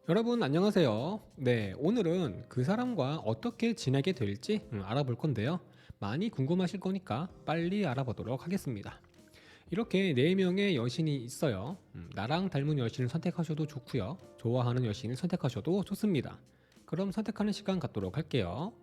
여러분 안녕하세요. 네, 오늘은 그 사람과 어떻게 지내게 될지 알아볼 건데요. 많이 궁금하실 거니까 빨리 알아보도록 하겠습니다. 이렇게 4명의 여신이 있어요. 나랑 닮은 여신을 선택하셔도 좋고요. 좋아하는 여신을 선택하셔도 좋습니다. 그럼 선택하는 시간 갖도록 할게요.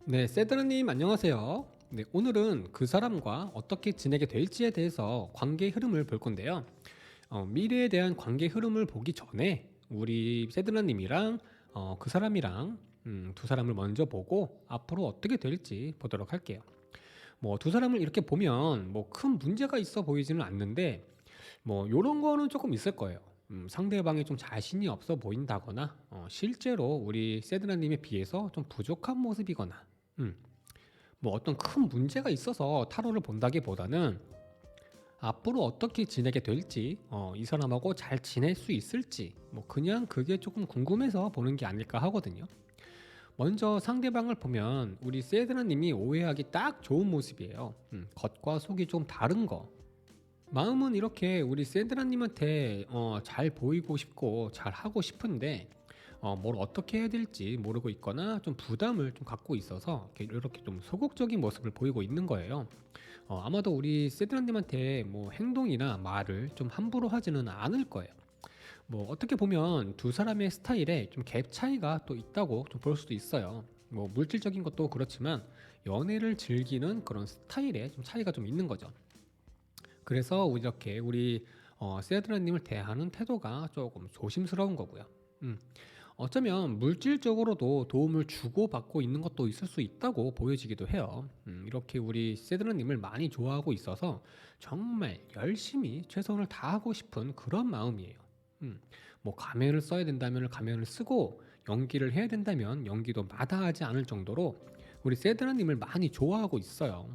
네, 세드라님 안녕하세요. 네, 오늘은 그 사람과 어떻게 지내게 될지에 대해서 관계 흐름을 볼 건데요. 미래에 대한 관계 흐름을 보기 전에 우리 세드나님이랑 그 사람이랑 두 사람을 먼저 보고 앞으로 어떻게 될지 보도록 할게요. 뭐 두 사람을 이렇게 보면 뭐 큰 문제가 있어 보이지는 않는데 뭐 요런 거는 조금 있을 거예요. 상대방이 좀 자신이 없어 보인다거나 실제로 우리 세드나님에 비해서 좀 부족한 모습이거나 음, 뭐 어떤 큰 문제가 있어서 타로를 본다기보다는 앞으로 어떻게 지내게 될지, 이 사람하고 잘 지낼 수 있을지, 뭐 그냥 그게 조금 궁금해서 보는 게 아닐까 하거든요. 먼저 상대방을 보면 우리 세드나님이 오해하기 딱 좋은 모습이에요. 겉과 속이 좀 다른 거. 마음은 이렇게 우리 세드라님한테 잘 보이고 싶고 잘 하고 싶은데 뭘 어떻게 해야 될지 모르고 있거나 좀 부담을 좀 갖고 있어서 이렇게 좀 소극적인 모습을 보이고 있는 거예요. 아마도 우리 세드라님한테 뭐 행동이나 말을 좀 함부로 하지는 않을 거예요. 뭐 어떻게 보면 두 사람의 스타일에 좀 갭 차이가 또 있다고 좀 볼 수도 있어요. 뭐 물질적인 것도 그렇지만 연애를 즐기는 그런 스타일에 좀 차이가 좀 있는 거죠. 그래서 이렇게 우리 세드라님을 대하는 태도가 조금 조심스러운 거고요. 음. 어쩌면 물질적으로도 도움을 주고받고 있는 것도 있을 수 있다고 보여지기도 해요. 이렇게 우리 세드라님을 많이 좋아하고 있어서 정말 열심히 최선을 다하고 싶은 그런 마음이에요. 음. 뭐 가면을 써야 된다면 가면을 쓰고 연기를 해야 된다면 연기도 마다하지 않을 정도로 우리 세드라님을 많이 좋아하고 있어요.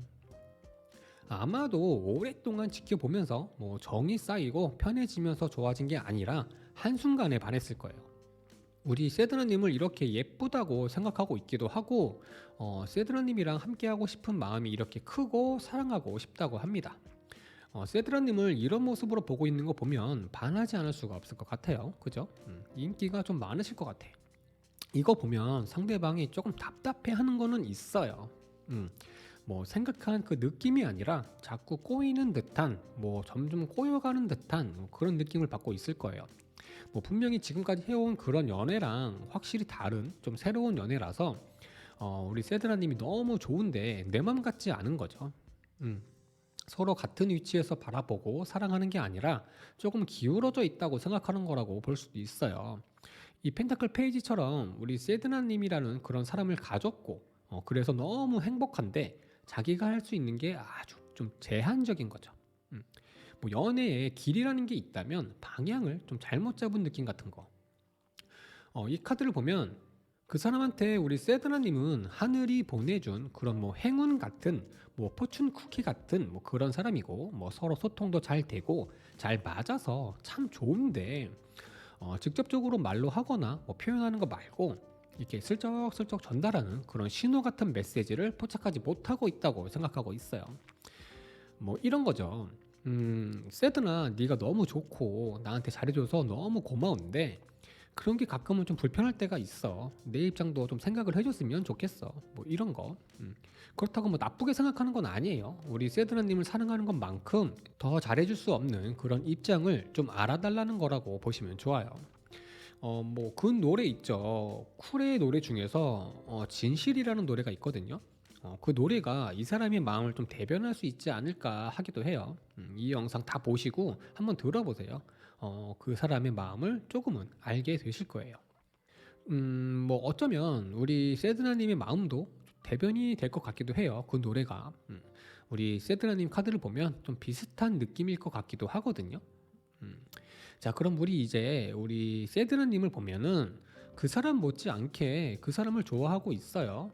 아마도 오랫동안 지켜보면서 뭐 정이 쌓이고 편해지면서 좋아진 게 아니라 한순간에 반했을 거예요. 우리 세드라님을 이렇게 예쁘다고 생각하고 있기도 하고 세드라님이랑 함께하고 싶은 마음이 이렇게 크고 사랑하고 싶다고 합니다. 세드라님을 이런 모습으로 보고 있는 거 보면 반하지 않을 수가 없을 것 같아요. 그죠? 인기가 좀 많으실 것 같아. 이거 보면 상대방이 조금 답답해하는 거는 있어요. 음, 뭐 생각한 그 느낌이 아니라 자꾸 꼬이는 듯한 뭐 점점 꼬여가는 듯한 뭐 그런 느낌을 받고 있을 거예요. 뭐 분명히 지금까지 해온 그런 연애랑 확실히 다른 좀 새로운 연애라서 우리 세드라님이 너무 좋은데 내 맘 같지 않은 거죠. 음, 서로 같은 위치에서 바라보고 사랑하는 게 아니라 조금 기울어져 있다고 생각하는 거라고 볼 수도 있어요. 이 펜타클 페이지처럼 우리 세드나님이라는 그런 사람을 가졌고 그래서 너무 행복한데 자기가 할 수 있는 게 아주 좀 제한적인 거죠. 음. 뭐 연애에 길이라는 게 있다면 방향을 좀 잘못 잡은 느낌 같은 거. 이 카드를 보면 그 사람한테 우리 세드나님은 하늘이 보내준 그런 뭐 행운 같은 뭐 포춘 쿠키 같은 뭐 그런 사람이고 뭐 서로 소통도 잘 되고 잘 맞아서 참 좋은데 직접적으로 말로 하거나 뭐 표현하는 거 말고 이렇게 슬쩍슬쩍 전달하는 그런 신호 같은 메시지를 포착하지 못하고 있다고 생각하고 있어요. 뭐 이런 거죠. 세드나 네가 너무 좋고 나한테 잘해줘서 너무 고마운데 그런 게 가끔은 좀 불편할 때가 있어. 내 입장도 좀 생각을 해줬으면 좋겠어. 뭐 이런 거. 그렇다고 뭐 나쁘게 생각하는 건 아니에요. 우리 세드나님을 사랑하는 것만큼 더 잘해줄 수 없는 그런 입장을 좀 알아달라는 거라고 보시면 좋아요. 뭐 그 노래 있죠. 쿨의 노래 중에서 진실이라는 노래가 있거든요. 그 노래가 이 사람의 마음을 좀 대변할 수 있지 않을까 하기도 해요. 이 영상 다 보시고 한번 들어보세요. 그 사람의 마음을 조금은 알게 되실 거예요. 뭐 어쩌면 우리 세드나님의 마음도 대변이 될 것 같기도 해요. 그 노래가. 우리 세드나님 카드를 보면 좀 비슷한 느낌일 것 같기도 하거든요. 음. 자, 그럼 우리 세드나님을 보면은 그 사람 못지않게 그 사람을 좋아하고 있어요.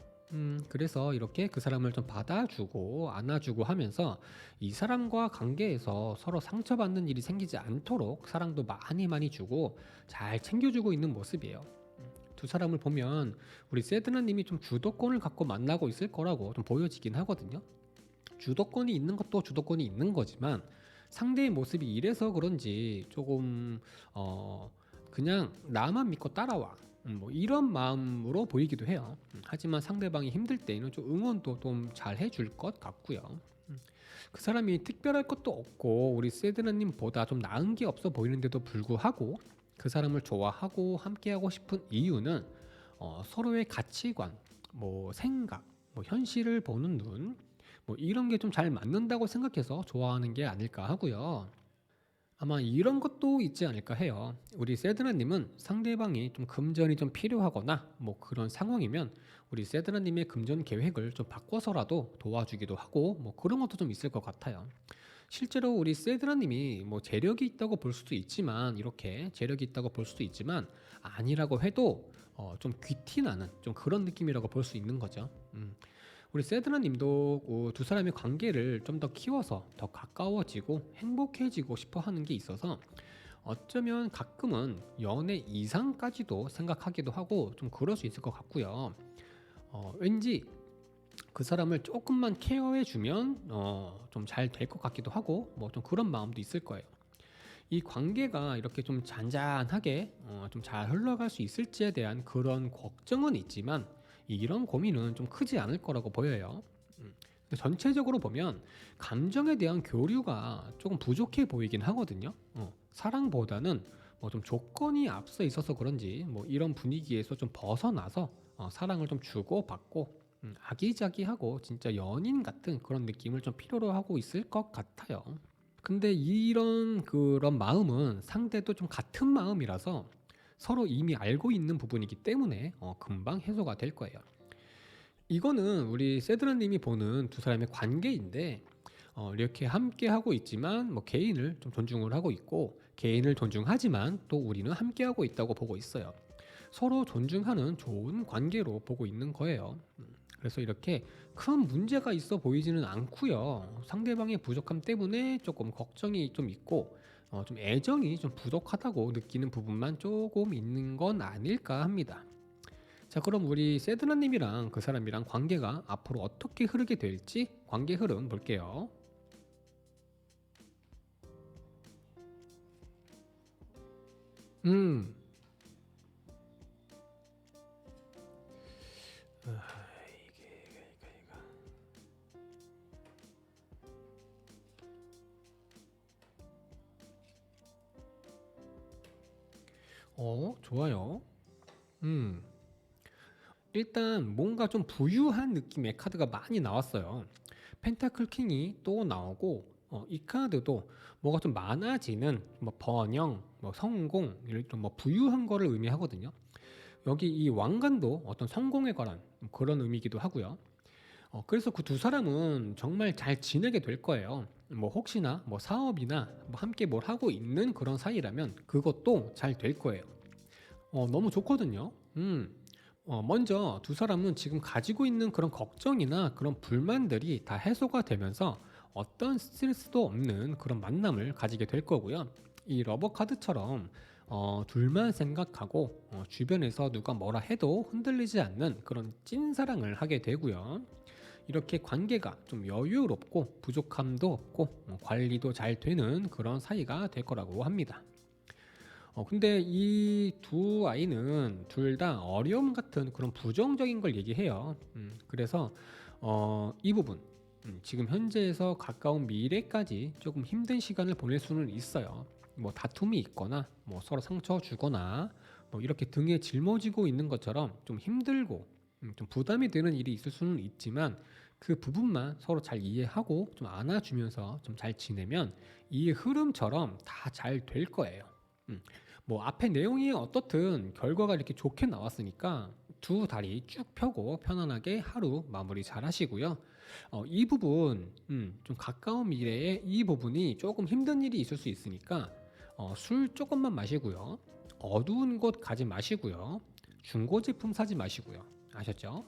그래서 이렇게 그 사람을 좀 받아주고 안아주고 하면서 이 사람과 관계에서 서로 상처받는 일이 생기지 않도록 사랑도 많이 많이 주고 잘 챙겨주고 있는 모습이에요. 두 사람을 보면 우리 세드나님이 좀 주도권을 갖고 만나고 있을 거라고 좀 보여지긴 하거든요. 주도권이 있는 것도 주도권이 있는 거지만 상대의 모습이 이래서 그런지 조금 그냥 나만 믿고 따라와 뭐 이런 마음으로 보이기도 해요. 하지만 상대방이 힘들 때에는 좀 응원도 좀 잘 해줄 것 같고요. 그 사람이 특별할 것도 없고 우리 세드나님보다 좀 나은 게 없어 보이는데도 불구하고 그 사람을 좋아하고 함께하고 싶은 이유는 서로의 가치관, 뭐 생각, 뭐 현실을 보는 눈, 뭐 이런 게 좀 잘 맞는다고 생각해서 좋아하는 게 아닐까 하고요. 아마 이런 것도 있지 않을까 해요. 우리 세드나님은 상대방이 좀 금전이 좀 필요하거나 뭐 그런 상황이면 우리 세드나님의 금전 계획을 좀 바꿔서라도 도와주기도 하고 뭐 그런 것도 좀 있을 것 같아요. 실제로 우리 세드라님이 뭐 재력이 있다고 볼 수도 있지만 이렇게 재력이 있다고 볼 수도 있지만 아니라고 해도 좀 귀티나는 좀 그런 느낌이라고 볼 수 있는 거죠. 우리 세드라님도 두 사람의 관계를 좀 더 키워서 더 가까워지고 행복해지고 싶어 하는 게 있어서 어쩌면 가끔은 연애 이상까지도 생각하기도 하고 좀 그럴 수 있을 것 같고요. 왠지 그 사람을 조금만 케어해 주면 좀 잘 될 것 같기도 하고 뭐 좀 그런 마음도 있을 거예요. 이 관계가 이렇게 좀 잔잔하게 좀 잘 흘러갈 수 있을지에 대한 그런 걱정은 있지만 이런 고민은 좀 크지 않을 거라고 보여요. 근데 전체적으로 보면 감정에 대한 교류가 조금 부족해 보이긴 하거든요. 사랑보다는 뭐 좀 조건이 앞서 있어서 그런지 뭐 이런 분위기에서 좀 벗어나서 사랑을 좀 주고 받고 아기자기하고 진짜 연인 같은 그런 느낌을 좀 필요로 하고 있을 것 같아요. 근데 이런 그런 마음은 상대도 좀 같은 마음이라서 서로 이미 알고 있는 부분이기 때문에 금방 해소가 될 거예요. 이거는 우리 세드라님이 보는 두 사람의 관계인데 이렇게 함께 하고 있지만 뭐 개인을 좀 존중을 하고 있고 개인을 존중하지만 또 우리는 함께 하고 있다고 보고 있어요. 서로 존중하는 좋은 관계로 보고 있는 거예요. 그래서 이렇게 큰 문제가 있어 보이지는 않고요. 상대방의 부족함 때문에 조금 걱정이 좀 있고 좀 애정이 좀 부족하다고 느끼는 부분만 조금 있는 건 아닐까 합니다. 자, 그럼 우리 세드나님이랑 그 사람이랑 관계가 앞으로 어떻게 흐르게 될지 관계 흐름 볼게요. 음, 좋아요. 음. 일단 뭔가 좀 부유한 느낌의 카드가 많이 나왔어요. 펜타클 킹이 또 나오고 이 카드도 뭐가 좀 많아지는 뭐 번영, 뭐 성공, 이런 좀뭐 부유한 거를 의미하거든요. 여기 이 왕관도 어떤 성공에 관한 그런 의미이기도 하고요. 그래서 그 두 사람은 정말 잘 지내게 될 거예요. 뭐 혹시나 뭐 사업이나 뭐 함께 뭘 하고 있는 그런 사이라면 그것도 잘 될 거예요. 너무 좋거든요. 먼저 두 사람은 지금 가지고 있는 그런 걱정이나 그런 불만들이 다 해소가 되면서 어떤 스트레스도 없는 그런 만남을 가지게 될 거고요. 이 러버 카드처럼 둘만 생각하고 주변에서 누가 뭐라 해도 흔들리지 않는 그런 찐 사랑을 하게 되고요. 이렇게 관계가 좀 여유롭고 부족함도 없고 관리도 잘 되는 그런 사이가 될 거라고 합니다. 근데 이 두 아이는 둘 다 어려움 같은 그런 부정적인 걸 얘기해요. 그래서 이 부분, 지금 현재에서 가까운 미래까지 조금 힘든 시간을 보낼 수는 있어요. 뭐 다툼이 있거나, 뭐 서로 상처 주거나, 뭐 이렇게 등에 짊어지고 있는 것처럼 좀 힘들고 좀 부담이 되는 일이 있을 수는 있지만 그 부분만 서로 잘 이해하고 좀 안아주면서 좀 잘 지내면 이 흐름처럼 다 잘 될 거예요. 음. 뭐 앞에 내용이 어떻든 결과가 이렇게 좋게 나왔으니까 두 다리 쭉 펴고 편안하게 하루 마무리 잘 하시고요. 이 부분 좀 가까운 미래에 이 부분이 조금 힘든 일이 있을 수 있으니까 술 조금만 마시고요. 어두운 곳 가지 마시고요. 중고 제품 사지 마시고요. 아셨죠?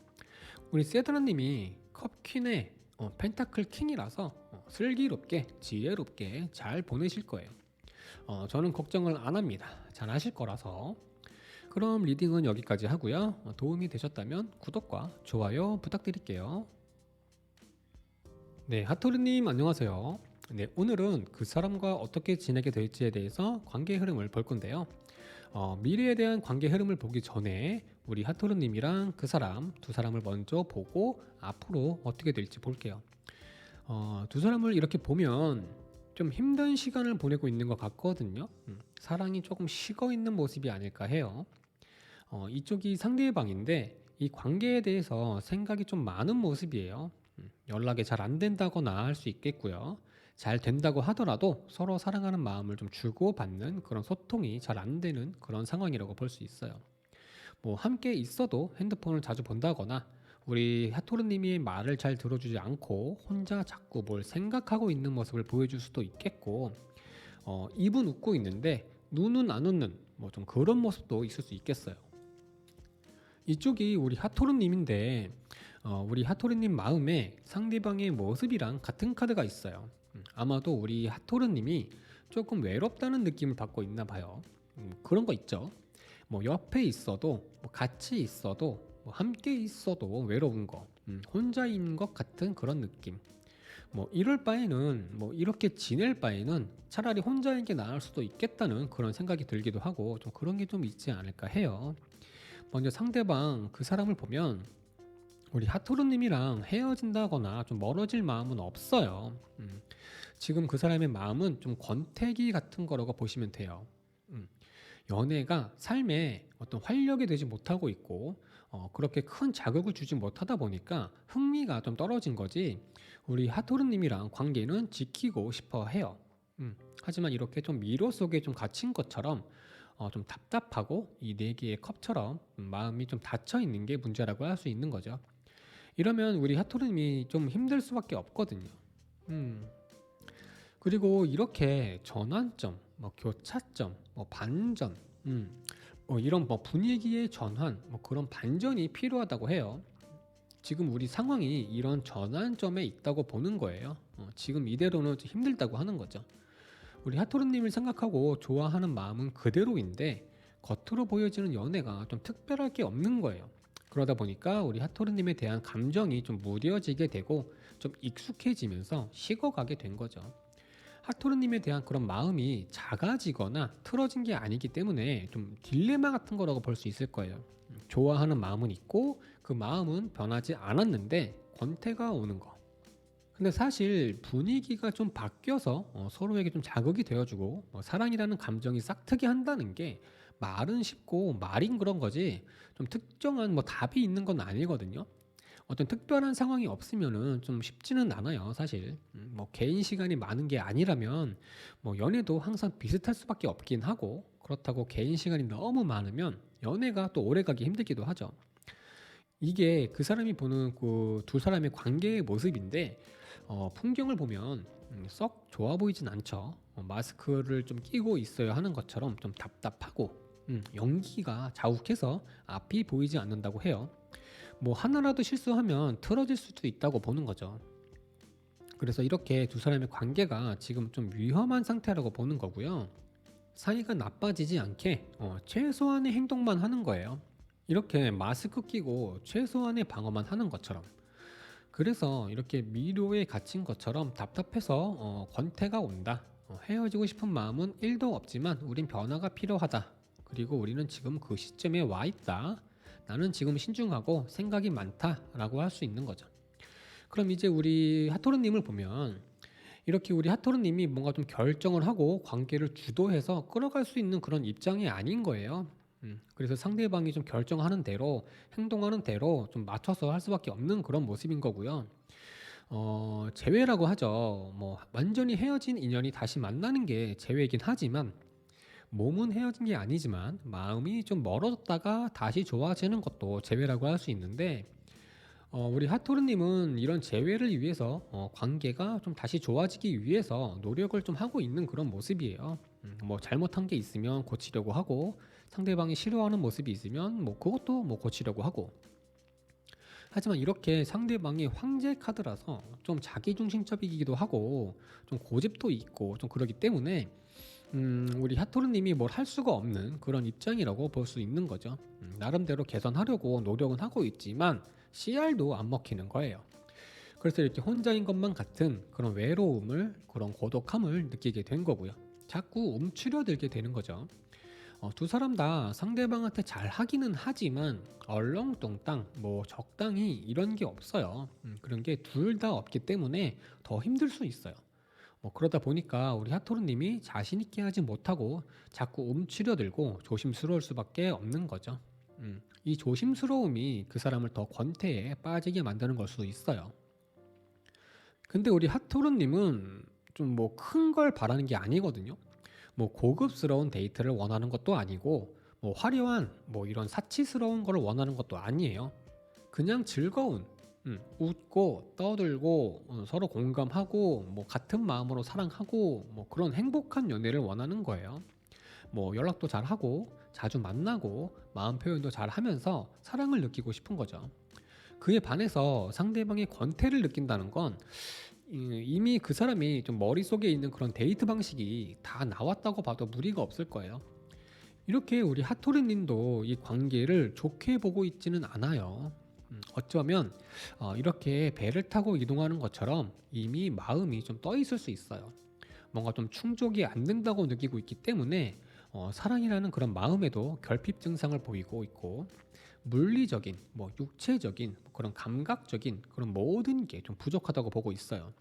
우리 세드라님이 컵퀸의 펜타클 킹이라서 슬기롭게 지혜롭게 잘 보내실 거예요. 저는 걱정을 안 합니다. 잘 하실 거라서. 그럼 리딩은 여기까지 하고요. 도움이 되셨다면 구독과 좋아요 부탁드릴게요. 네, 하토르님 안녕하세요. 네, 오늘은 그 사람과 어떻게 지내게 될지에 대해서 관계 흐름을 볼 건데요. 미래에 대한 관계 흐름을 보기 전에 우리 하토르님이랑 그 사람 두 사람을 먼저 보고 앞으로 어떻게 될지 볼게요. 두 사람을 이렇게 보면 좀 힘든 시간을 보내고 있는 것 같거든요. 사랑이 조금 식어 있는 모습이 아닐까 해요. 이쪽이 상대방인데 이 관계에 대해서 생각이 좀 많은 모습이에요. 연락이 잘 안 된다거나 할 수 있겠고요. 잘 된다고 하더라도 서로 사랑하는 마음을 좀 주고받는 그런 소통이 잘 안 되는 그런 상황이라고 볼 수 있어요. 뭐 함께 있어도 핸드폰을 자주 본다거나 우리 하토르님이 말을 잘 들어주지 않고 혼자 자꾸 뭘 생각하고 있는 모습을 보여줄 수도 있겠고, 입은 웃고 있는데 눈은 안 웃는 뭐 좀 그런 모습도 있을 수 있겠어요. 이쪽이 우리 하토르님인데 우리 하토르님 마음에 상대방의 모습이랑 같은 카드가 있어요. 아마도 우리 하토르님이 조금 외롭다는 느낌을 받고 있나 봐요. 그런 거 있죠. 뭐 옆에 있어도 뭐 같이 있어도 뭐 함께 있어도 외로운 거, 혼자인 것 같은 그런 느낌. 뭐 이럴 바에는 뭐 이렇게 지낼 바에는 차라리 혼자인 게 나을 수도 있겠다는 그런 생각이 들기도 하고 좀 그런 게 좀 있지 않을까 해요. 먼저 상대방 그 사람을 보면 우리 하토르님이랑 헤어진다거나 좀 멀어질 마음은 없어요. 지금 그 사람의 마음은 좀 권태기 같은 거라고 보시면 돼요. 연애가 삶에 어떤 활력이 되지 못하고 있고 그렇게 큰 자극을 주지 못하다 보니까 흥미가 좀 떨어진 거지 우리 하토르님이랑 관계는 지키고 싶어 해요. 하지만 이렇게 좀 미로 속에 좀 갇힌 것처럼 좀 답답하고 이 네 개의 컵처럼 마음이 좀 닫혀 있는 게 문제라고 할 수 있는 거죠. 이러면 우리 하토르님이 좀 힘들 수밖에 없거든요. 음. 그리고 이렇게 전환점, 뭐 교차점, 뭐 반전, 뭐 이런 뭐 분위기의 전환, 뭐 그런 반전이 필요하다고 해요. 지금 우리 상황이 이런 전환점에 있다고 보는 거예요. 지금 이대로는 좀 힘들다고 하는 거죠. 우리 하토르님을 생각하고 좋아하는 마음은 그대로인데 겉으로 보여지는 연애가 좀 특별할 게 없는 거예요. 그러다 보니까 우리 하토르님에 대한 감정이 좀 무뎌지게 되고 좀 익숙해지면서 식어가게 된 거죠. 하토르님에 대한 그런 마음이 작아지거나 틀어진 게 아니기 때문에 좀 딜레마 같은 거라고 볼 수 있을 거예요. 좋아하는 마음은 있고 그 마음은 변하지 않았는데 권태가 오는 거. 근데 사실 분위기가 좀 바뀌어서 서로에게 좀 자극이 되어주고 사랑이라는 감정이 싹트게 한다는 게 말은 쉽고 말인 그런 거지 좀 특정한 뭐 답이 있는 건 아니거든요. 어떤 특별한 상황이 없으면은 좀 쉽지는 않아요, 사실. 뭐 개인 시간이 많은 게 아니라면 뭐 연애도 항상 비슷할 수밖에 없긴 하고 그렇다고 개인 시간이 너무 많으면 연애가 또 오래 가기 힘들기도 하죠. 이게 그 사람이 보는 그 두 사람의 관계의 모습인데 풍경을 보면 썩 좋아 보이진 않죠. 마스크를 좀 끼고 있어야 하는 것처럼 좀 답답하고 연기가 자욱해서 앞이 보이지 않는다고 해요. 뭐 하나라도 실수하면 틀어질 수도 있다고 보는 거죠. 그래서 이렇게 두 사람의 관계가 지금 좀 위험한 상태라고 보는 거고요. 사이가 나빠지지 않게 최소한의 행동만 하는 거예요. 이렇게 마스크 끼고 최소한의 방어만 하는 것처럼. 그래서 이렇게 미로에 갇힌 것처럼 답답해서 권태가 온다. 헤어지고 싶은 마음은 1도 없지만 우린 변화가 필요하다. 그리고 우리는 지금 그 시점에 와 있다. 나는 지금 신중하고 생각이 많다라고 할 수 있는 거죠. 그럼 이제 우리 하토르님을 보면 이렇게 우리 하토르님이 뭔가 좀 결정을 하고 관계를 주도해서 끌어갈 수 있는 그런 입장이 아닌 거예요. 그래서 상대방이 좀 결정하는 대로 행동하는 대로 좀 맞춰서 할 수밖에 없는 그런 모습인 거고요. 재회라고 하죠. 뭐 완전히 헤어진 인연이 다시 만나는 게 재회이긴 하지만 몸은 헤어진 게 아니지만 마음이 좀 멀어졌다가 다시 좋아지는 것도 재회라고 할 수 있는데 우리 하토르님은 이런 재회를 위해서 관계가 좀 다시 좋아지기 위해서 노력을 좀 하고 있는 그런 모습이에요. 뭐 잘못한 게 있으면 고치려고 하고 상대방이 싫어하는 모습이 있으면 뭐 그것도 뭐 고치려고 하고 하지만 이렇게 상대방이 황제 카드라서 좀 자기중심적이기도 하고 좀 고집도 있고 좀 그러기 때문에 우리 하토르님이 뭘 할 수가 없는 그런 입장이라고 볼 수 있는 거죠. 나름대로 개선하려고 노력은 하고 있지만 CR도 안 먹히는 거예요. 그래서 이렇게 혼자인 것만 같은 그런 외로움을, 그런 고독함을 느끼게 된 거고요. 자꾸 움츠려들게 되는 거죠. 두 사람 다 상대방한테 잘 하기는 하지만 얼렁뚱땅 뭐 적당히 이런 게 없어요. 그런 게 둘 다 없기 때문에 더 힘들 수 있어요. 뭐 그러다 보니까 우리 하토르님이 자신 있게 하지 못하고 자꾸 움츠려들고 조심스러울 수밖에 없는 거죠. 이 조심스러움이 그 사람을 더 권태에 빠지게 만드는 걸 수도 있어요. 근데 우리 하토르님은 좀 뭐 큰 걸 바라는 게 아니거든요. 뭐 고급스러운 데이트를 원하는 것도 아니고 뭐 화려한 뭐 이런 사치스러운 걸 원하는 것도 아니에요. 그냥 즐거운 웃고 떠들고 서로 공감하고 뭐 같은 마음으로 사랑하고 뭐 그런 행복한 연애를 원하는 거예요. 뭐 연락도 잘하고 자주 만나고 마음 표현도 잘하면서 사랑을 느끼고 싶은 거죠. 그에 반해서 상대방의 권태를 느낀다는 건 이미 그 사람이 좀 머릿속에 있는 그런 데이트 방식이 다 나왔다고 봐도 무리가 없을 거예요. 이렇게 우리 하토리님도 이 관계를 좋게 보고 있지는 않아요. 어쩌면 이렇게 배를 타고 이동하는 것처럼 이미 마음이 좀 떠 있을 수 있어요. 뭔가 좀 충족이 안 된다고 느끼고 있기 때문에 사랑이라는 그런 마음에도 결핍 증상을 보이고 있고 물리적인, 뭐 육체적인, 뭐 그런 감각적인 그런 모든 게 좀 부족하다고 보고 있어요.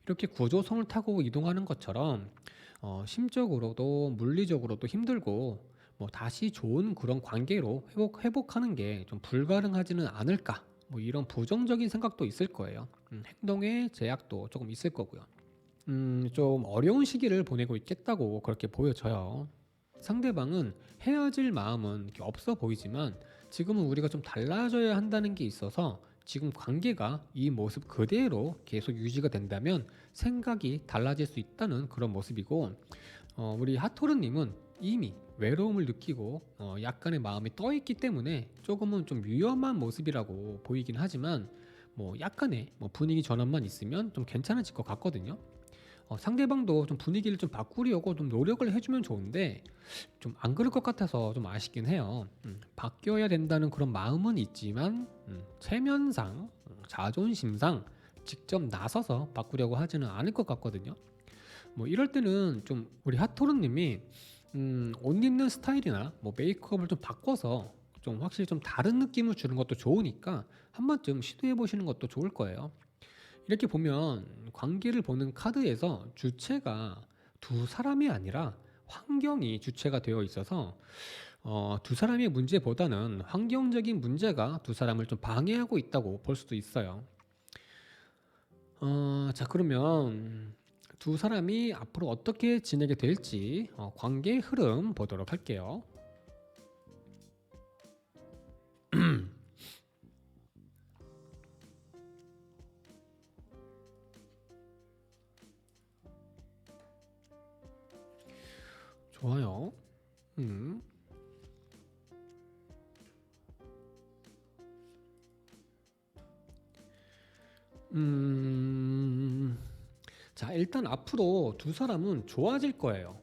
이렇게 구조선을 타고 이동하는 것처럼 심적으로도 물리적으로도 힘들고 뭐 다시 좋은 그런 관계로 회복하는 게 좀 불가능하지는 않을까 뭐 이런 부정적인 생각도 있을 거예요. 행동에 제약도 조금 있을 거고요. 좀 어려운 시기를 보내고 있겠다고 그렇게 보여져요. 상대방은 헤어질 마음은 이렇게 없어 보이지만 지금은 우리가 좀 달라져야 한다는 게 있어서 지금 관계가 이 모습 그대로 계속 유지가 된다면 생각이 달라질 수 있다는 그런 모습이고 우리 하토르님은 이미 외로움을 느끼고 약간의 마음이 떠 있기 때문에 조금은 좀 위험한 모습이라고 보이긴 하지만 뭐 약간의 뭐 분위기 전환만 있으면 좀 괜찮아질 것 같거든요. 상대방도 좀 분위기를 좀 바꾸려고 좀 노력을 해주면 좋은데 좀 안 그럴 것 같아서 좀 아쉽긴 해요. 바뀌어야 된다는 그런 마음은 있지만 체면상, 자존심상 직접 나서서 바꾸려고 하지는 않을 것 같거든요. 뭐 이럴 때는 좀 우리 하토르님이 옷 입는 스타일이나 뭐 메이크업을 좀 바꿔서 좀 확실히 좀 다른 느낌을 주는 것도 좋으니까 한 번쯤 시도해 보시는 것도 좋을 거예요. 이렇게 보면 관계를 보는 카드에서 주체가 두 사람이 아니라 환경이 주체가 되어 있어서 두 사람의 문제보다는 환경적인 문제가 두 사람을 좀 방해하고 있다고 볼 수도 있어요. 자 그러면 두 사람이 앞으로 어떻게 지내게 될지 관계의 흐름 보도록 할게요. 좋아요. 음. 음. 자, 일단 앞으로 두 사람은 좋아질 거예요.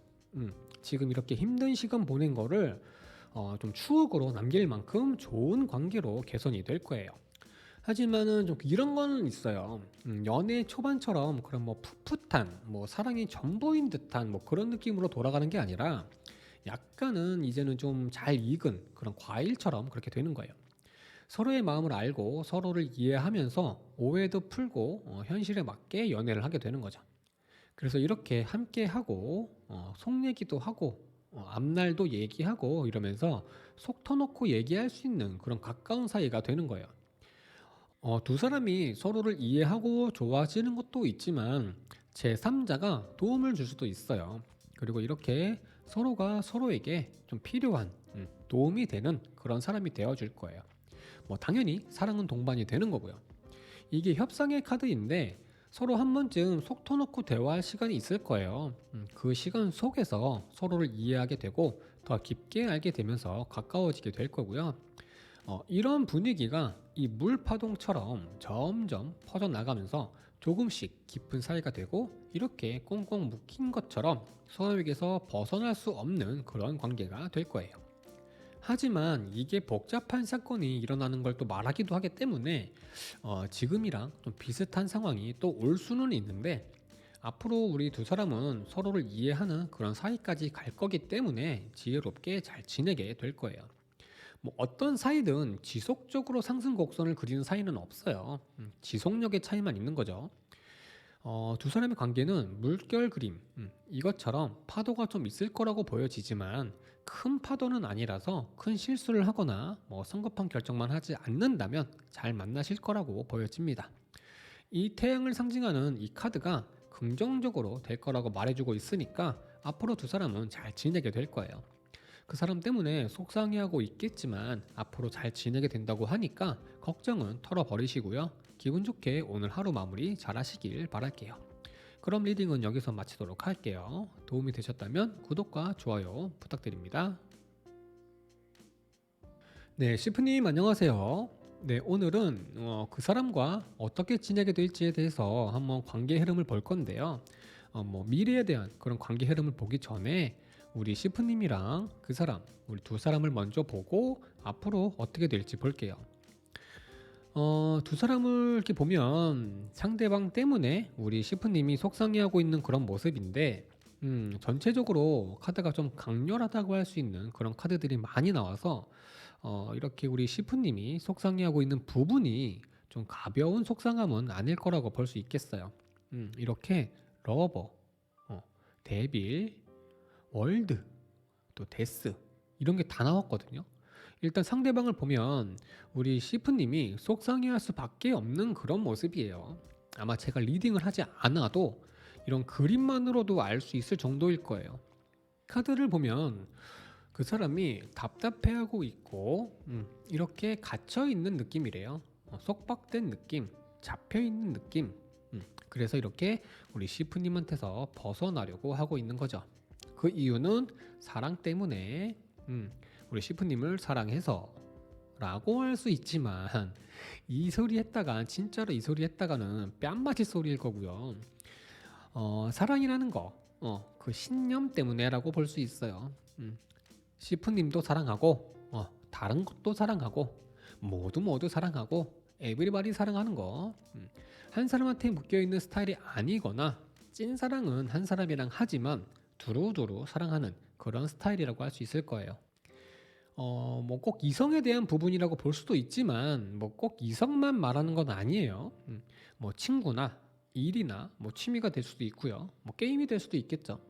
지금 이렇게 힘든 시간 보낸 거를 좀 추억으로 남길 만큼 좋은 관계로 개선이 될 거예요. 하지만은 좀 이런 거는 있어요. 연애 초반처럼 그런 뭐 풋풋한 뭐 사랑이 전부인 듯한 뭐 그런 느낌으로 돌아가는 게 아니라 약간은 이제는 좀 잘 익은 그런 과일처럼 그렇게 되는 거예요. 서로의 마음을 알고 서로를 이해하면서 오해도 풀고 현실에 맞게 연애를 하게 되는 거죠. 그래서 이렇게 함께 하고 속 얘기도 하고 앞날도 얘기하고 이러면서 속 터놓고 얘기할 수 있는 그런 가까운 사이가 되는 거예요. 두 사람이 서로를 이해하고 좋아지는 것도 있지만 제3자가 도움을 줄 수도 있어요. 그리고 이렇게 서로가 서로에게 좀 필요한 도움이 되는 그런 사람이 되어줄 거예요. 뭐 당연히 사랑은 동반이 되는 거고요. 이게 협상의 카드인데 서로 한 번쯤 속 터놓고 대화할 시간이 있을 거예요. 그 시간 속에서 서로를 이해하게 되고 더 깊게 알게 되면서 가까워지게 될 거고요. 이런 분위기가 이 물 파동처럼 점점 퍼져나가면서 조금씩 깊은 사이가 되고 이렇게 꽁꽁 묶인 것처럼 서로에게서 벗어날 수 없는 그런 관계가 될 거예요. 하지만 이게 복잡한 사건이 일어나는 걸 또 말하기도 하기 때문에 지금이랑 좀 비슷한 상황이 또 올 수는 있는데 앞으로 우리 두 사람은 서로를 이해하는 그런 사이까지 갈 거기 때문에 지혜롭게 잘 지내게 될 거예요. 뭐 어떤 사이든 지속적으로 상승 곡선을 그리는 사이는 없어요. 지속력의 차이만 있는 거죠. 두 사람의 관계는 물결 그림, 이것처럼 파도가 좀 있을 거라고 보여지지만 큰 파도는 아니라서 큰 실수를 하거나 뭐 성급한 결정만 하지 않는다면 잘 만나실 거라고 보여집니다. 이 태양을 상징하는 이 카드가 긍정적으로 될 거라고 말해주고 있으니까 앞으로 두 사람은 잘 지내게 될 거예요. 그 사람 때문에 속상해하고 있겠지만 앞으로 잘 지내게 된다고 하니까 걱정은 털어버리시고요. 기분 좋게 오늘 하루 마무리 잘 하시길 바랄게요. 그럼 리딩은 여기서 마치도록 할게요. 도움이 되셨다면 구독과 좋아요 부탁드립니다. 네, 시프님 안녕하세요. 네, 오늘은 그 사람과 어떻게 지내게 될지에 대해서 한번 관계 흐름을 볼 건데요. 뭐 미래에 대한 그런 관계 흐름을 보기 전에 우리 시프님이랑 그 사람, 우리 두 사람을 먼저 보고 앞으로 어떻게 될지 볼게요. 두 사람을 이렇게 보면 상대방 때문에 우리 시프님이 속상해하고 있는 그런 모습인데, 전체적으로 카드가 좀 강렬하다고 할 수 있는 그런 카드들이 많이 나와서, 이렇게 우리 시프님이 속상해하고 있는 부분이 좀 가벼운 속상함은 아닐 거라고 볼 수 있겠어요. 이렇게 러버, 데빌, 월드, 또 데스, 이런 게 다 나왔거든요. 일단 상대방을 보면 우리 시프님이 속상해할 수밖에 없는 그런 모습이에요. 아마 제가 리딩을 하지 않아도 이런 그림만으로도 알 수 있을 정도일 거예요. 카드를 보면 그 사람이 답답해하고 있고 이렇게 갇혀 있는 느낌이래요. 속박된 느낌, 잡혀 있는 느낌. 그래서 이렇게 우리 시프님한테서 벗어나려고 하고 있는 거죠. 그 이유는 사랑 때문에 우리 시프님을 사랑해서 라고 할 수 있지만 이 소리 했다가 진짜로 이 소리 했다가는 뺨 맞을 소리일 거고요. 사랑이라는 거, 그 신념 때문에라고 볼 수 있어요. 시프님도 사랑하고 다른 것도 사랑하고 모두 사랑하고 에브리바디 사랑하는 거. 한 사람한테 묶여있는 스타일이 아니거나 찐사랑은 한 사람이랑 하지만 두루두루 사랑하는 그런 스타일이라고 할 수 있을 거예요. 뭐 꼭 이성에 대한 부분이라고 볼 수도 있지만 뭐 꼭 이성만 말하는 건 아니에요. 뭐 친구나 일이나 뭐 취미가 될 수도 있고요. 뭐 게임이 될 수도 있겠죠.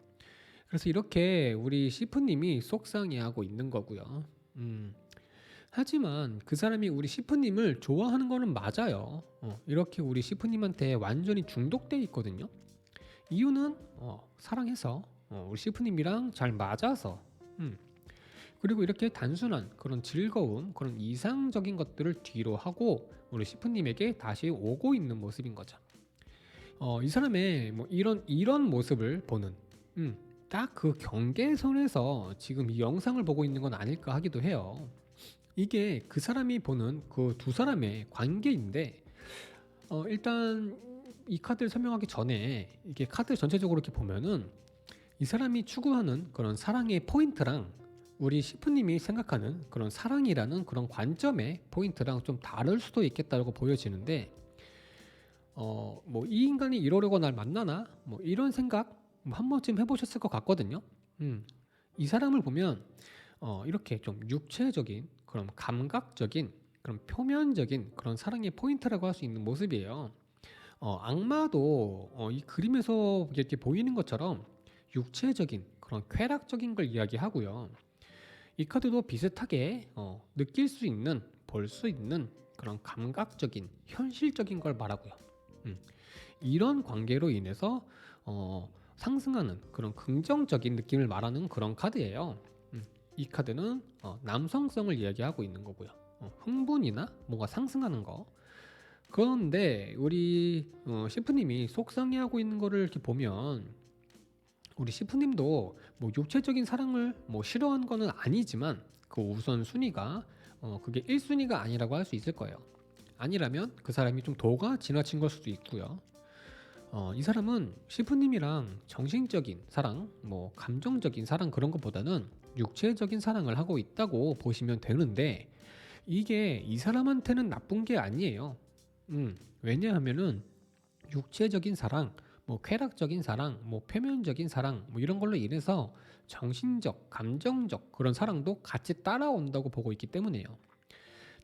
그래서 이렇게 우리 시프님이 속상해하고 있는 거고요. 하지만 그 사람이 우리 시프님을 좋아하는 거는 맞아요. 이렇게 우리 시프님한테 완전히 중독돼 있거든요. 이유는 사랑해서 우리 시프님이랑 잘 맞아서. 그리고 이렇게 단순한 그런 즐거움, 그런 이상적인 것들을 뒤로 하고 우리 시프님에게 다시 오고 있는 모습인 거죠. 이 사람의 뭐 이런 모습을 보는 딱 그 경계선에서 지금 이 영상을 보고 있는 건 아닐까 하기도 해요. 이게 그 사람이 보는 그 두 사람의 관계인데 일단 이 카드를 설명하기 전에 이게 카드 전체적으로 이렇게 보면은 이 사람이 추구하는 그런 사랑의 포인트랑 우리 시프님이 생각하는 그런 사랑이라는 그런 관점의 포인트랑 좀 다를 수도 있겠다고 보여지는데 뭐 이 인간이 이러려고 날 만나나? 뭐 이런 생각 한 번쯤 해보셨을 것 같거든요. 이 사람을 보면 이렇게 좀 육체적인 그런 감각적인 그런 표면적인 그런 사랑의 포인트라고 할 수 있는 모습이에요. 악마도 이 그림에서 이렇게 보이는 것처럼 육체적인 그런 쾌락적인 걸 이야기하고요. 이 카드도 비슷하게 느낄 수 있는, 볼 수 있는 그런 감각적인, 현실적인 걸 말하고요. 이런 관계로 인해서 상승하는 그런 긍정적인 느낌을 말하는 그런 카드예요. 이 카드는 남성성을 이야기하고 있는 거고요. 흥분이나 뭔가 상승하는 거. 그런데 우리 시프님이 속상해하고 있는 거를 이렇게 보면 우리 시프님도 뭐 육체적인 사랑을 뭐 싫어하는 거는 아니지만 그 우선 순위가 그게 1순위가 아니라고 할 수 있을 거예요. 아니라면 그 사람이 좀 도가 지나친 걸 수도 있고요. 이 사람은 시프님이랑 정신적인 사랑, 뭐 감정적인 사랑 그런 것보다는 육체적인 사랑을 하고 있다고 보시면 되는데 이게 이 사람한테는 나쁜 게 아니에요. 왜냐하면은 육체적인 사랑, 뭐 쾌락적인 사랑, 뭐 표면적인 사랑, 뭐 이런 걸로 인해서 정신적, 감정적 그런 사랑도 같이 따라온다고 보고 있기 때문에요.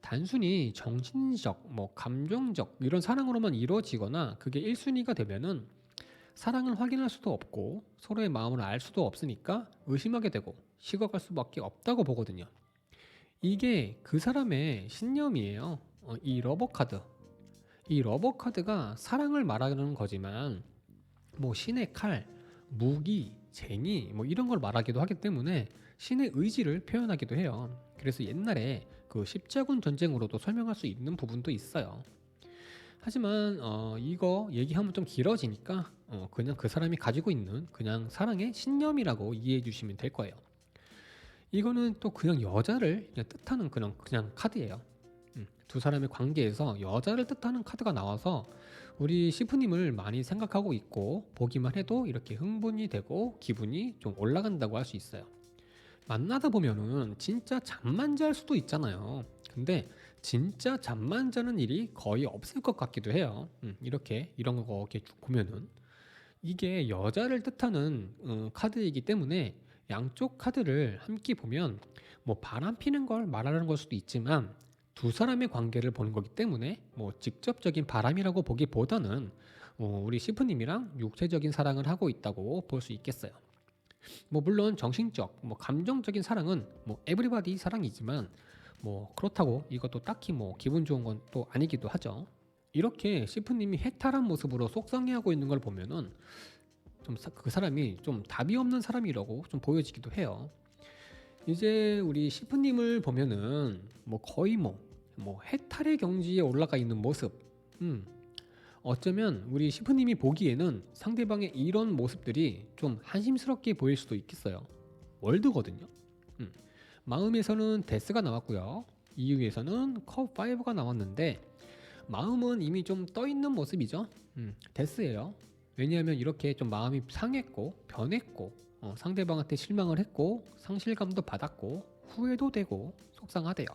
단순히 정신적, 뭐 감정적 이런 사랑으로만 이루어지거나 그게 1순위가 되면은 사랑을 확인할 수도 없고 서로의 마음을 알 수도 없으니까 의심하게 되고 식어갈 수밖에 없다고 보거든요. 이게 그 사람의 신념이에요. 이 러버 카드. 이 러버 카드가 사랑을 말하는 거지만 뭐 신의 칼, 무기, 쟁이 뭐 이런 걸 말하기도 하기 때문에 신의 의지를 표현하기도 해요. 그래서 옛날에 그 십자군 전쟁으로도 설명할 수 있는 부분도 있어요. 하지만 이거 얘기하면 좀 길어지니까 그냥 그 사람이 가지고 있는 그냥 사랑의 신념이라고 이해해 주시면 될 거예요. 이거는 또 그냥 여자를 그냥 뜻하는 그냥 카드예요. 두 사람의 관계에서 여자를 뜻하는 카드가 나와서 우리 시프님을 많이 생각하고 있고 보기만 해도 이렇게 흥분이 되고 기분이 좀 올라간다고 할 수 있어요. 만나다 보면은 진짜 잠만 잘 수도 있잖아요. 근데 진짜 잠만 자는 일이 거의 없을 것 같기도 해요. 이렇게 이런 거 이렇게 쭉 보면은 이게 여자를 뜻하는 카드이기 때문에 양쪽 카드를 함께 보면 뭐 바람 피는 걸 말하는 걸 수도 있지만 두 사람의 관계를 보는 거기 때문에 뭐 직접적인 바람이라고 보기보다는 우리 시프님이랑 육체적인 사랑을 하고 있다고 볼 수 있겠어요. 뭐 물론 정신적, 뭐 감정적인 사랑은 뭐 에브리바디 사랑이지만 뭐 그렇다고 이것도 딱히 뭐 기분 좋은 건 또 아니기도 하죠. 이렇게 시프님이 해탈한 모습으로 속상해하고 있는 걸 보면은 좀 그 사람이 좀 답이 없는 사람이라고 좀 보여지기도 해요. 이제 우리 시프님을 보면은 뭐 거의 뭐 해탈의 경지에 올라가 있는 모습. 어쩌면 우리 시프님이 보기에는 상대방의 이런 모습들이 좀 한심스럽게 보일 수도 있겠어요. 월드거든요. 음. 마음에서는 데스가 나왔고요. 이유에서는 컵 5가 나왔는데 마음은 이미 좀 떠 있는 모습이죠. 데스예요. 왜냐하면 이렇게 좀 마음이 상했고 변했고 상대방한테 실망을 했고 상실감도 받았고 후회도 되고 속상하대요.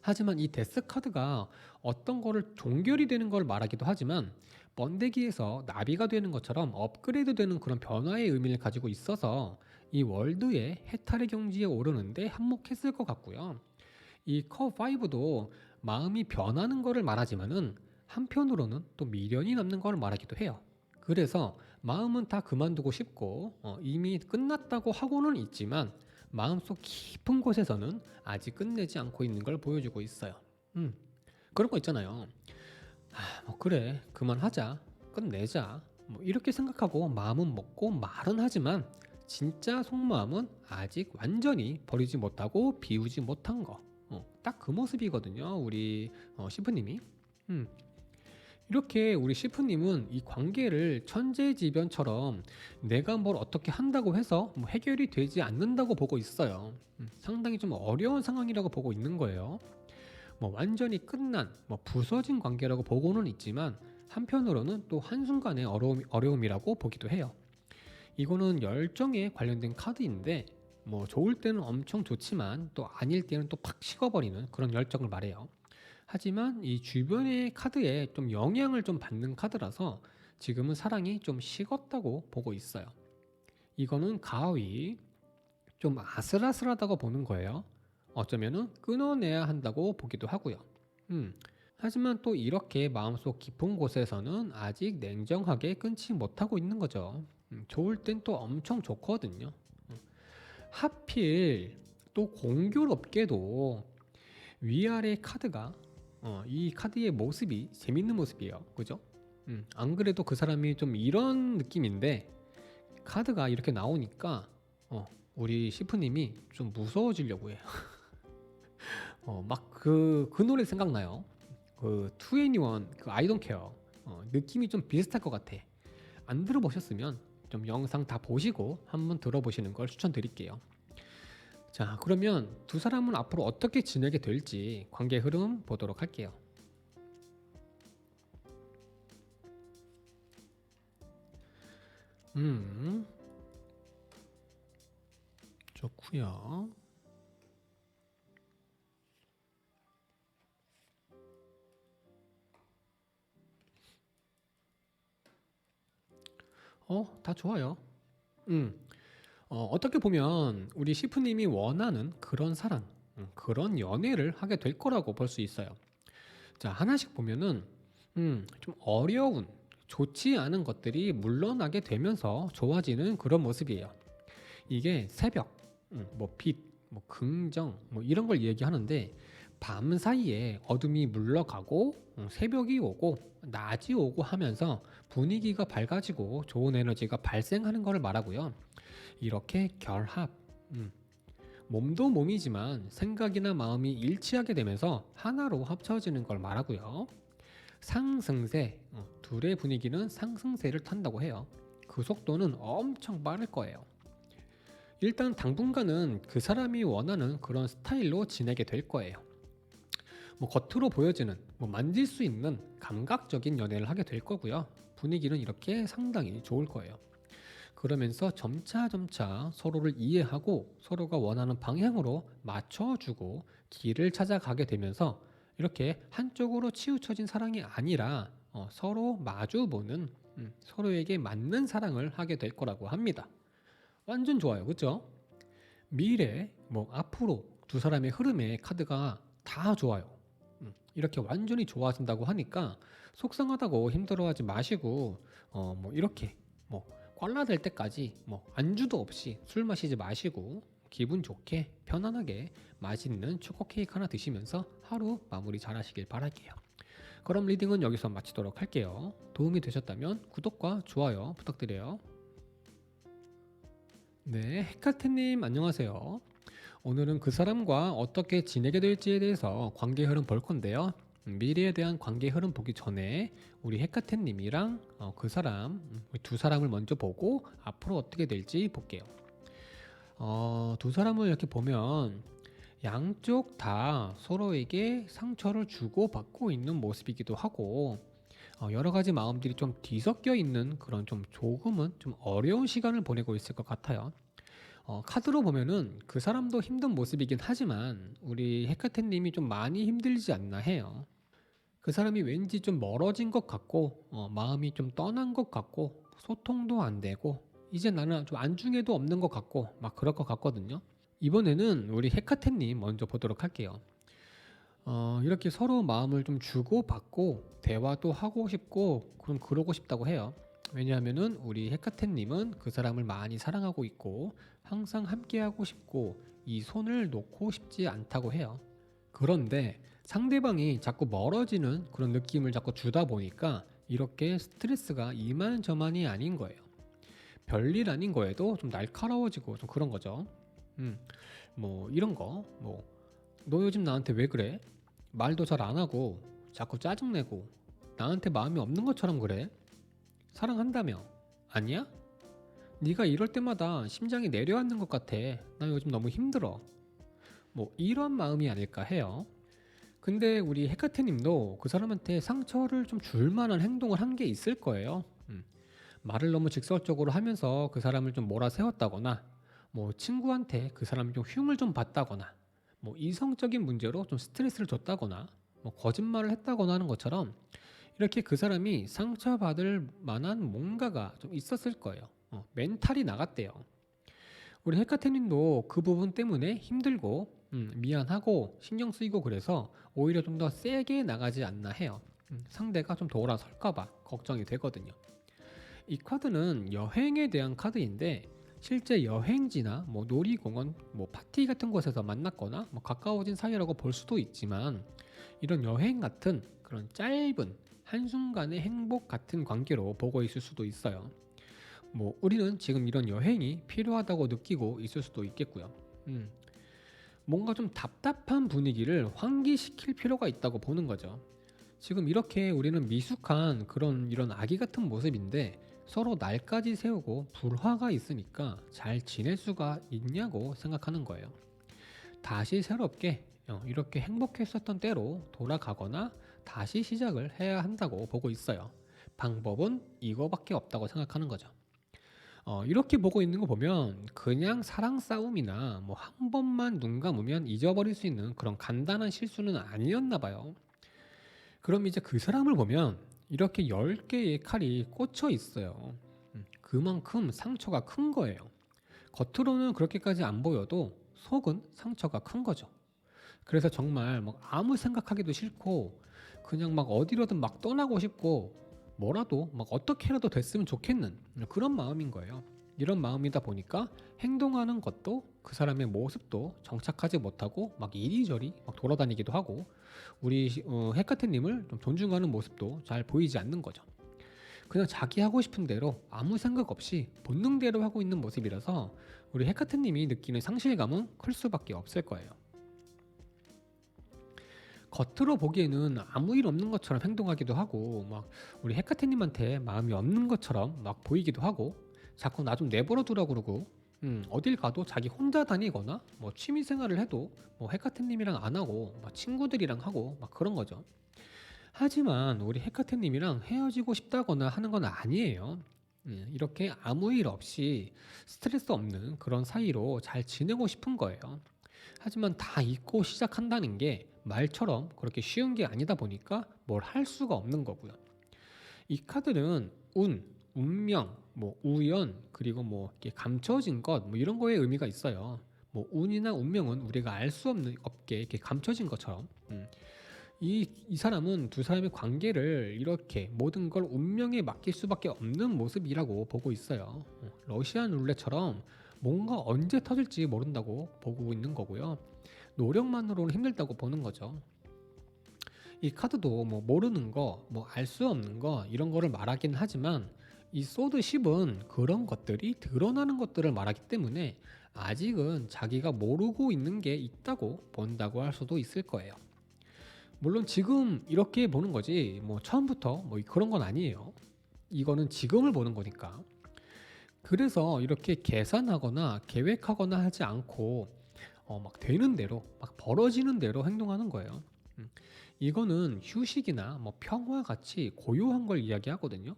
하지만 이 데스 카드가 어떤 거를 종결이 되는 걸 말하기도 하지만 번데기에서 나비가 되는 것처럼 업그레이드 되는 그런 변화의 의미를 가지고 있어서 이 월드의 해탈의 경지에 오르는데 한몫했을 것 같고요. 이 컵5도 마음이 변하는 거를 말하지만은 한편으로는 또 미련이 남는 걸 말하기도 해요. 그래서 마음은 다 그만두고 싶고 이미 끝났다고 하고는 있지만 마음속 깊은 곳에서는 아직 끝내지 않고 있는 걸 보여주고 있어요. 그런 거 있잖아요. 뭐 그래 그만하자 끝내자 뭐 이렇게 생각하고 마음은 먹고 말은 하지만 진짜 속마음은 아직 완전히 버리지 못하고 비우지 못한 거. 딱 그 모습이거든요. 우리 시프님이. 이렇게 우리 시프님은 이 관계를 천재지변처럼 내가 뭘 어떻게 한다고 해서 뭐 해결이 되지 않는다고 보고 있어요. 상당히 좀 어려운 상황이라고 보고 있는 거예요. 뭐 완전히 끝난 뭐 부서진 관계라고 보고는 있지만 한편으로는 또 한순간의 어려움이라고 보기도 해요. 이거는 열정에 관련된 카드인데 뭐 좋을 때는 엄청 좋지만 또 아닐 때는 또 팍 식어버리는 그런 열정을 말해요. 하지만 이 주변의 카드에 좀 영향을 좀 받는 카드라서 지금은 사랑이 좀 식었다고 보고 있어요. 이거는 가위, 좀 아슬아슬하다고 보는 거예요. 어쩌면은 끊어내야 한다고 보기도 하고요. 하지만 또 이렇게 마음속 깊은 곳에서는 아직 냉정하게 끊지 못하고 있는 거죠. 좋을 땐 또 엄청 좋거든요. 하필 또 공교롭게도 위아래 카드가 이 카드의 모습이 재밌는 모습이에요. 그죠? 안 그래도 그 사람이 좀 이런 느낌인데 카드가 이렇게 나오니까 우리 시프님이 좀 무서워지려고 해요. 막 그 노래 생각나요. 그 2NE1 그 I don't care. 느낌이 좀 비슷할 것 같아. 안 들어보셨으면 좀 영상 다 보시고 한번 들어보시는 걸 추천드릴게요. 자, 그러면 두 사람은 앞으로 어떻게 지내게 될지 관계 흐름 보도록 할게요. 음, 좋구요. 다 좋아요. 음, 어떻게 보면 우리 시프님이 원하는 그런 사랑, 그런 연애를 하게 될 거라고 볼 수 있어요. 자, 하나씩 보면은 좀 어려운, 좋지 않은 것들이 물러나게 되면서 좋아지는 그런 모습이에요. 이게 새벽, 뭐 빛, 뭐 긍정, 뭐 이런 걸 얘기하는데 밤 사이에 어둠이 물러가고 새벽이 오고 낮이 오고 하면서 분위기가 밝아지고 좋은 에너지가 발생하는 것을 말하고요. 이렇게 결합, 음, 몸도 몸이지만 생각이나 마음이 일치하게 되면서 하나로 합쳐지는 걸 말하고요. 상승세, 둘의 분위기는 상승세를 탄다고 해요. 그 속도는 엄청 빠를 거예요. 일단 당분간은 그 사람이 원하는 그런 스타일로 지내게 될 거예요. 뭐 겉으로 보여지는 뭐 만질 수 있는 감각적인 연애를 하게 될 거고요. 분위기는 이렇게 상당히 좋을 거예요. 그러면서 점차 서로를 이해하고 서로가 원하는 방향으로 맞춰주고 길을 찾아가게 되면서 이렇게 한쪽으로 치우쳐진 사랑이 아니라 서로 마주보는 서로에게 맞는 사랑을 하게 될 거라고 합니다. 완전 좋아요, 그렇죠? 미래, 뭐 앞으로 두 사람의 흐름의 카드가 다 좋아요. 이렇게 완전히 좋아진다고 하니까 속상하다고 힘들어하지 마시고 뭐 이렇게 뭐 꽐라될 때까지 뭐 안주도 없이 술 마시지 마시고 기분 좋게 편안하게 맛있는 초코 케이크 하나 드시면서 하루 마무리 잘 하시길 바랄게요. 그럼 리딩은 여기서 마치도록 할게요. 도움이 되셨다면 구독과 좋아요 부탁드려요. 네, 헤카테님 안녕하세요. 오늘은 그 사람과 어떻게 지내게 될지에 대해서 관계 흐름 볼 건데요. 미래에 대한 관계 흐름 보기 전에 우리 헤카테님이랑 그 사람, 두 사람을 먼저 보고 앞으로 어떻게 될지 볼게요. 두 사람을 이렇게 보면 양쪽 다 서로에게 상처를 주고받고 있는 모습이기도 하고 여러 가지 마음들이 좀 뒤섞여 있는 그런 좀 조금은 좀 어려운 시간을 보내고 있을 것 같아요. 카드로 보면은 그 사람도 힘든 모습이긴 하지만 우리 헤카테님이 좀 많이 힘들지 않나 해요. 그 사람이 왠지 좀 멀어진 것 같고 마음이 좀 떠난 것 같고 소통도 안 되고 이제 나는 좀 안중에도 없는 것 같고 막 그럴 것 같거든요. 이번에는 우리 헤카테님 먼저 보도록 할게요. 이렇게 서로 마음을 좀 주고받고 대화도 하고 싶고 그럼 그러고 싶다고 해요. 왜냐하면은 우리 헤카테님은 그 사람을 많이 사랑하고 있고 항상 함께하고 싶고 이 손을 놓고 싶지 않다고 해요. 그런데 상대방이 자꾸 멀어지는 그런 느낌을 자꾸 주다 보니까 이렇게 스트레스가 이만저만이 아닌 거예요. 별일 아닌 거에도 좀 날카로워지고 좀 그런 거죠. 음, 뭐 이런 거, 뭐 너 요즘 나한테 왜 그래? 말도 잘 안 하고 자꾸 짜증내고 나한테 마음이 없는 것처럼 그래? 사랑한다며? 아니야? 네가 이럴 때마다 심장이 내려앉는 것 같아. 나 요즘 너무 힘들어. 뭐 이런 마음이 아닐까 해요. 근데 우리 헤카테님도 그 사람한테 상처를 좀 줄 만한 행동을 한 게 있을 거예요. 말을 너무 직설적으로 하면서 그 사람을 좀 몰아세웠다거나, 뭐 친구한테 그 사람이 좀 흉을 좀 봤다거나, 뭐 이성적인 문제로 좀 스트레스를 줬다거나, 뭐 거짓말을 했다거나 하는 것처럼 이렇게 그 사람이 상처받을 만한 뭔가가 좀 있었을 거예요. 멘탈이 나갔대요. 우리 헤카테님도 그 부분 때문에 힘들고 미안하고 신경 쓰이고 그래서 오히려 좀 더 세게 나가지 않나 해요. 상대가 좀 돌아설까봐 걱정이 되거든요. 이 카드는 여행에 대한 카드인데 실제 여행지나 뭐 놀이공원, 뭐 파티 같은 곳에서 만났거나 뭐 가까워진 사이라고 볼 수도 있지만 이런 여행 같은 그런 짧은 한순간의 행복 같은 관계로 보고 있을 수도 있어요. 뭐 우리는 지금 이런 여행이 필요하다고 느끼고 있을 수도 있겠고요. 뭔가 좀 답답한 분위기를 환기시킬 필요가 있다고 보는 거죠. 지금 이렇게 우리는 미숙한 그런 이런 아기 같은 모습인데 서로 날까지 세우고 불화가 있으니까 잘 지낼 수가 있냐고 생각하는 거예요. 다시 새롭게 이렇게 행복했었던 때로 돌아가거나 다시 시작을 해야 한다고 보고 있어요. 방법은 이거밖에 없다고 생각하는 거죠. 이렇게 보고 있는 거 보면 그냥 사랑 싸움이나 뭐 한 번만 눈 감으면 잊어버릴 수 있는 그런 간단한 실수는 아니었나 봐요. 그럼 이제 그 사람을 보면 이렇게 10개의 칼이 꽂혀 있어요. 그만큼 상처가 큰 거예요. 겉으로는 그렇게까지 안 보여도 속은 상처가 큰 거죠. 그래서 정말 막 아무 생각하기도 싫고 그냥 막 어디로든 막 떠나고 싶고 뭐라도 막 어떻게라도 됐으면 좋겠는 그런 마음인 거예요. 이런 마음이다 보니까 행동하는 것도 그 사람의 모습도 정착하지 못하고 막 이리저리 막 돌아다니기도 하고 우리 헤카트님을 좀 존중하는 모습도 잘 보이지 않는 거죠. 그냥 자기 하고 싶은 대로 아무 생각 없이 본능대로 하고 있는 모습이라서 우리 헤카트님이 느끼는 상실감은 클 수밖에 없을 거예요. 겉으로 보기에는 아무 일 없는 것처럼 행동하기도 하고 막 우리 헤카트님한테 마음이 없는 것처럼 막 보이기도 하고 자꾸 나 좀 내버려 두라 그러고 어딜 가도 자기 혼자 다니거나 뭐 취미 생활을 해도 뭐 헤카트님이랑 안 하고 막 친구들이랑 하고 막 그런 거죠. 하지만 우리 헤카트님이랑 헤어지고 싶다거나 하는 건 아니에요. 이렇게 아무 일 없이 스트레스 없는 그런 사이로 잘 지내고 싶은 거예요. 하지만 다 잊고 시작한다는 게 말처럼 그렇게 쉬운 게 아니다 보니까 뭘 할 수가 없는 거고요. 이 카드는 운, 운명, 뭐 우연, 그리고 뭐 이렇게 감춰진 것, 뭐 이런 거에 의미가 있어요. 뭐 운이나 운명은 우리가 알 수 없는 없게 이렇게 감춰진 것처럼. 이 사람은 두 사람의 관계를 이렇게 모든 걸 운명에 맡길 수밖에 없는 모습이라고 보고 있어요. 러시안 룰렛처럼 뭔가 언제 터질지 모른다고 보고 있는 거고요. 노력만으로는 힘들다고 보는 거죠. 이 카드도 뭐 모르는 거, 뭐 알 수 없는 거 이런 거를 말하긴 하지만 이 소드 10은 그런 것들이 드러나는 것들을 말하기 때문에 아직은 자기가 모르고 있는 게 있다고 본다고 할 수도 있을 거예요. 물론 지금 이렇게 보는 거지 뭐 처음부터 뭐 그런 건 아니에요. 이거는 지금을 보는 거니까. 그래서 이렇게 계산하거나 계획하거나 하지 않고 막 되는 대로 막 벌어지는 대로 행동하는 거예요. 이거는 휴식이나 뭐 평화 같이 고요한 걸 이야기하거든요.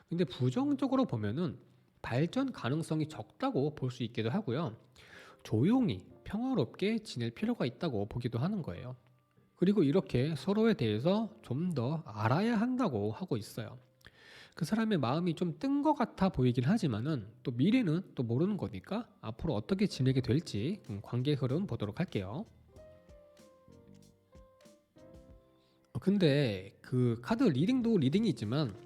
근데 부정적으로 보면은 발전 가능성이 적다고 볼 수 있기도 하고요. 조용히 평화롭게 지낼 필요가 있다고 보기도 하는 거예요. 그리고 이렇게 서로에 대해서 좀 더 알아야 한다고 하고 있어요. 그 사람의 마음이 좀 뜬 것 같아 보이긴 하지만은 또 미래는 또 모르는 거니까 앞으로 어떻게 지내게 될지 관계 흐름 보도록 할게요. 근데 그 카드 리딩도 리딩이 있지만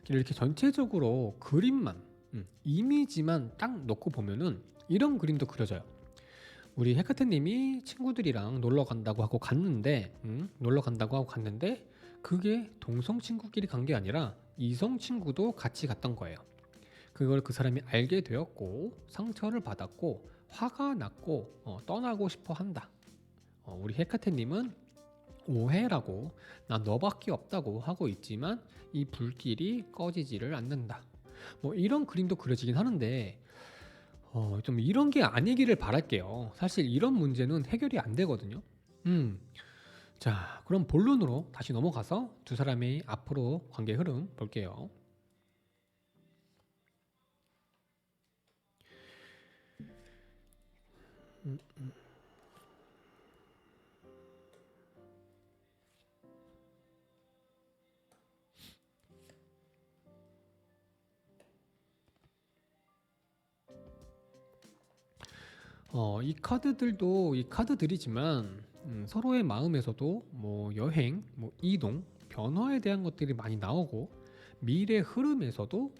이렇게 전체적으로 그림만 이미지만 딱 놓고 보면은 이런 그림도 그려져요. 우리 헤카트님이 친구들이랑 놀러 간다고 하고 갔는데 놀러 간다고 하고 갔는데 그게 동성 친구끼리 간 게 아니라 이성 친구도 같이 갔던 거예요. 그걸 그 사람이 알게 되었고 상처를 받았고 화가 났고 떠나고 싶어 한다. 우리 헤카트님은 오해라고 나 너밖에 없다고 하고 있지만 이 불길이 꺼지지를 않는다. 뭐 이런 그림도 그려지긴 하는데 좀 이런 게 아니기를 바랄게요. 사실 이런 문제는 해결이 안 되거든요. 자, 그럼 본론으로 다시 넘어가서 두 사람의 앞으로 관계 흐름 볼게요. 이 카드들도 이 카드들이지만 서로의 마음에서도 뭐 여행, 뭐 이동, 변화에 대한 것들이 많이 나오고 미래 흐름에서도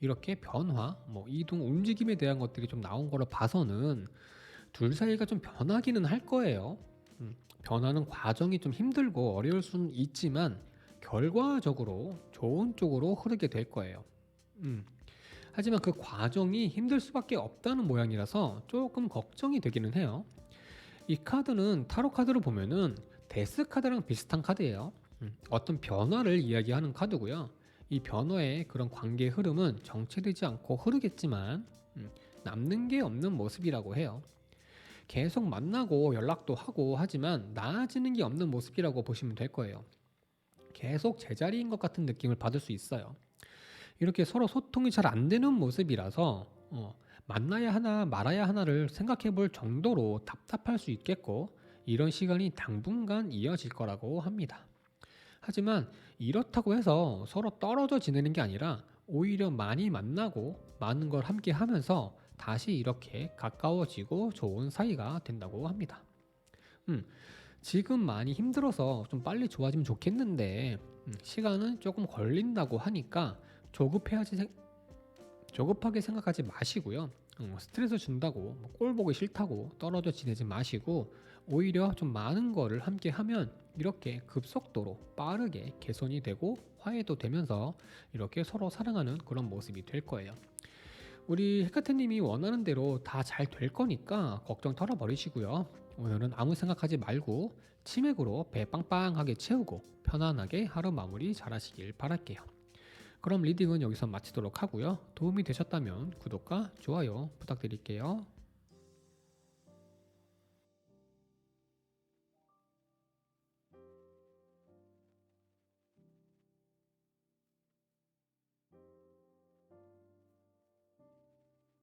이렇게 변화, 뭐 이동, 움직임에 대한 것들이 좀 나온 거로 봐서는 둘 사이가 좀 변하기는 할 거예요. 변하는 과정이 좀 힘들고 어려울 수는 있지만 결과적으로 좋은 쪽으로 흐르게 될 거예요. 음. 하지만 그 과정이 힘들 수밖에 없다는 모양이라서 조금 걱정이 되기는 해요. 이 카드는 타로 카드로 보면은 데스 카드랑 비슷한 카드예요. 어떤 변화를 이야기하는 카드고요. 이 변화의 그런 관계 흐름은 정체되지 않고 흐르겠지만 남는 게 없는 모습이라고 해요. 계속 만나고 연락도 하고 하지만 나아지는 게 없는 모습이라고 보시면 될 거예요. 계속 제자리인 것 같은 느낌을 받을 수 있어요. 이렇게 서로 소통이 잘 안 되는 모습이라서 만나야 하나 말아야 하나를 생각해 볼 정도로 답답할 수 있겠고, 이런 시간이 당분간 이어질 거라고 합니다. 하지만 이렇다고 해서 서로 떨어져 지내는 게 아니라 오히려 많이 만나고 많은 걸 함께 하면서 다시 이렇게 가까워지고 좋은 사이가 된다고 합니다. 음, 지금 많이 힘들어서 좀 빨리 좋아지면 좋겠는데 시간은 조금 걸린다고 하니까 조급해하지 조급하게 생각하지 마시고요. 스트레스 준다고 뭐꼴 보기 싫다고 떨어져 지내지 마시고 오히려 좀 많은 거를 함께 하면 이렇게 급속도로 빠르게 개선이 되고 화해도 되면서 이렇게 서로 사랑하는 그런 모습이 될 거예요. 우리 헤카트님이 원하는 대로 다 잘 될 거니까 걱정 털어버리시고요. 오늘은 아무 생각하지 말고 치맥으로 배 빵빵하게 채우고 편안하게 하루 마무리 잘 하시길 바랄게요. 그럼 리딩은 여기서 마치도록 하고요. 도움이 되셨다면 구독과 좋아요 부탁드릴게요.